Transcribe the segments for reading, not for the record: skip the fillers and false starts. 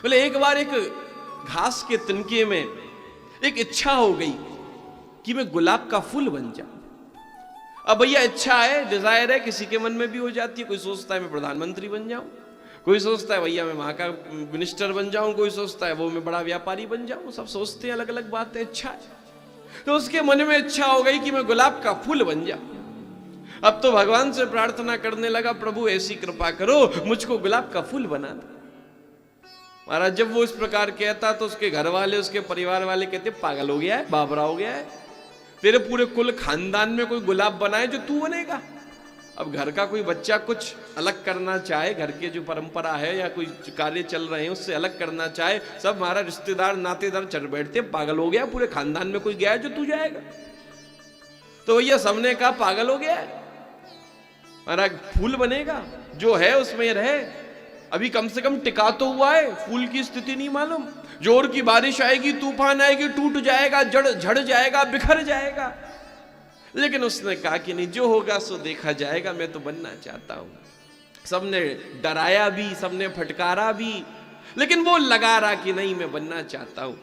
बोले एक बार एक घास के तिनके में एक इच्छा हो गई कि मैं गुलाब का फूल बन जाऊं। अब भैया इच्छा है, डिजायर है, किसी के मन में भी हो जाती है। कोई सोचता है मैं प्रधानमंत्री बन जाऊं, कोई सोचता है भैया मैं वहां का मिनिस्टर बन जाऊं, कोई सोचता है वो मैं बड़ा व्यापारी बन जाऊं। सब सोचते हैं, अलग अलग बात है, इच्छा है। तो उसके मन में इच्छा हो गई कि मैं गुलाब का फूल बन जाऊं। अब तो भगवान से प्रार्थना करने लगा, प्रभु ऐसी कृपा करो मुझको गुलाब का फूल बना दो। महाराज जब वो इस प्रकार कहता तो उसके घर वाले, उसके परिवार वाले कहते पागल हो गया है, बाबरा हो गया है, तेरे पूरे कुल खानदान में कोई गुलाब बनाए जो तू बनेगा। अब घर का कोई बच्चा कुछ अलग करना चाहे, घर के जो परंपरा है या कोई कार्य चल रहे हैं उससे अलग करना चाहे, सब हमारा रिश्तेदार नातेदार चढ़ बैठते, पागल हो गया, पूरे खानदान में कोई गया है जो तू जाएगा। तो भैया सबने कहा पागल हो गया है, महाराज फूल बनेगा, जो है उसमें रहे, अभी कम से कम टिका तो हुआ है, फूल की स्थिति नहीं मालूम, जोर की बारिश आएगी, तूफान आएगी, टूट जाएगा, झड़ जाएगा, बिखर जाएगा। लेकिन उसने कहा कि नहीं, जो होगा सो देखा जाएगा, मैं तो बनना चाहता हूं। सबने डराया भी, सबने फटकारा भी, लेकिन वो लगा रहा कि नहीं मैं बनना चाहता हूं।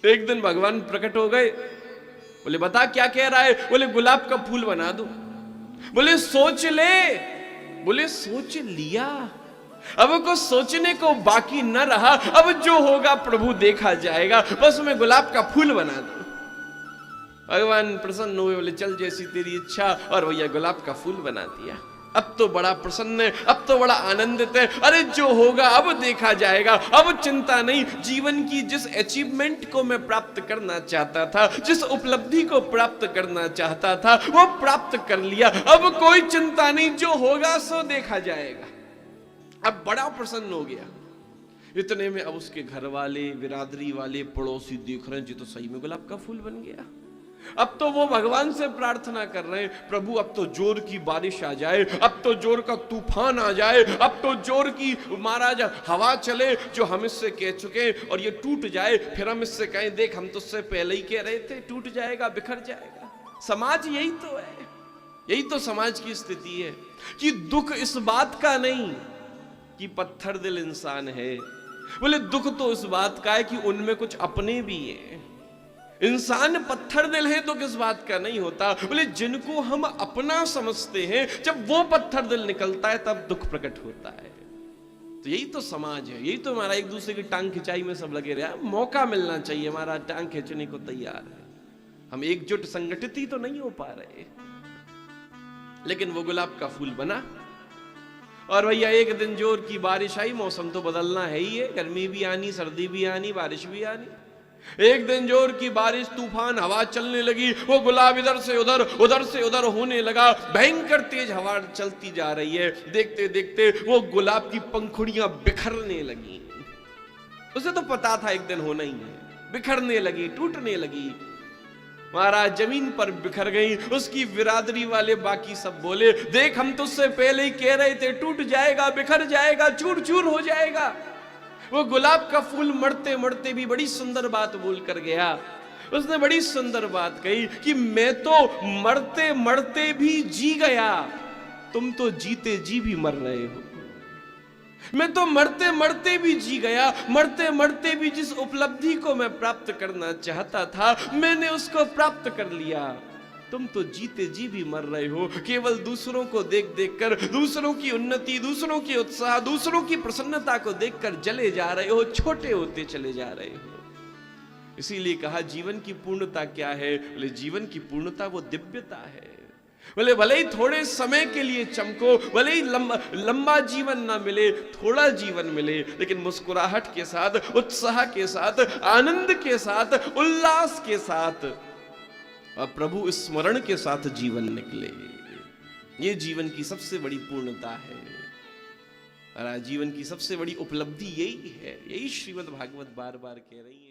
एक दिन भगवान प्रकट हो गए, बोले बता क्या कह रहा है? बोले गुलाब का फूल बना दो। बोले सोच ले। बोले सोच लिया। अब को सोचने को बाकी न रहा, अब जो होगा प्रभु देखा जाएगा, बस मैं गुलाब का फूल बना दो। भगवान प्रसन्न हुए, बोले चल जैसी तेरी इच्छा, और भैया गुलाब का फूल बना दिया। अब तो बड़ा प्रसन्न है, अब तो बड़ा आनंदित है, अरे जो होगा अब देखा जाएगा, अब चिंता नहीं। जीवन की जिस अचीवमेंट को मैं प्राप्त करना चाहता था, जिस उपलब्धि को प्राप्त करना चाहता था, वो प्राप्त कर लिया, अब कोई चिंता नहीं, जो होगा सो देखा जाएगा। अब बड़ा प्रसन्न हो गया। इतने में अब उसके घर वाले, बिरादरी वाले, पड़ोसी देख रहे हैं जी तो सही में गुलाब का फूल बन गया। अब तो वो भगवान से प्रार्थना कर रहे हैं, प्रभु अब तो जोर की बारिश आ जाए, अब तो जोर का तूफान आ जाए, अब तो जोर की महाराज हवा चले, जो हम इससे कह चुके, और ये टूट जाए, फिर हम इससे कहें देख हम तो उससे पहले ही कह रहे थे, टूट जाएगा, बिखर जाएगा। समाज यही तो है, यही तो समाज की स्थिति है कि दुख इस बात का नहीं कि पत्थर दिल इंसान है, बोले दुख तो इस बात का है कि उनमें कुछ अपने भी हैं। इंसान पत्थर दिल है तो किस बात का नहीं होता, बोले जिनको हम अपना समझते हैं, जब वो पत्थर दिल निकलता है तब दुख प्रकट होता है। तो यही तो समाज है, यही तो हमारा एक दूसरे की टांग खिंचाई में सब लगे रहे। मौका मिलना चाहिए, हमारा टांग खींचने को तैयार है, हम एकजुट संगठित ही तो नहीं हो पा रहे। लेकिन वो गुलाब का फूल बना, और भैया एक दिन जोर की बारिश आई। मौसम तो बदलना है ही है, गर्मी भी आनी, सर्दी भी आनी, बारिश भी आनी। एक दिन जोर की बारिश, तूफान, हवा चलने लगी, वो गुलाब इधर से उधर, उधर से उधर होने लगा, भयंकर तेज हवा चलती जा रही है। देखते देखते वो गुलाब की पंखुड़ियां बिखरने लगी। उसे तो पता था एक दिन होना ही है, बिखरने लगी, टूटने लगी। महाराज जमीन पर बिखर गई। उसकी बिरादरी वाले बाकी सब बोले देख हम तो उससे पहले ही कह रहे थे, टूट जाएगा, बिखर जाएगा, चूर चूर हो जाएगा। वो गुलाब का फूल मरते मरते भी बड़ी सुंदर बात बोल कर गया। उसने बड़ी सुंदर बात कही कि मैं तो मरते मरते भी जी गया, तुम तो जीते जी भी मर रहे हो। मैं तो मरते मरते भी जी गया, मरते मरते भी जिस उपलब्धि को मैं प्राप्त करना चाहता था, मैंने उसको प्राप्त कर लिया। तुम तो जीते जी भी मर रहे हो, केवल दूसरों को देख देख कर, दूसरों की उन्नति, दूसरों की उत्साह, दूसरों की प्रसन्नता को देखकर जले जा रहे हो, छोटे होते चले जा रहे हो। इसीलिए कहा जीवन की पूर्णता क्या है? बोले जीवन की पूर्णता वो दिव्यता है। बोले भले ही थोड़े समय के लिए चमको, भले ही लंबा जीवन ना मिले, थोड़ा जीवन मिले, लेकिन मुस्कुराहट के साथ, उत्साह के साथ, आनंद के साथ, उल्लास के साथ और प्रभु स्मरण के साथ जीवन निकले। ये जीवन की सबसे बड़ी पूर्णता है, और जीवन की सबसे बड़ी उपलब्धि यही है। यही श्रीमद् भागवत बार बार कह रही है।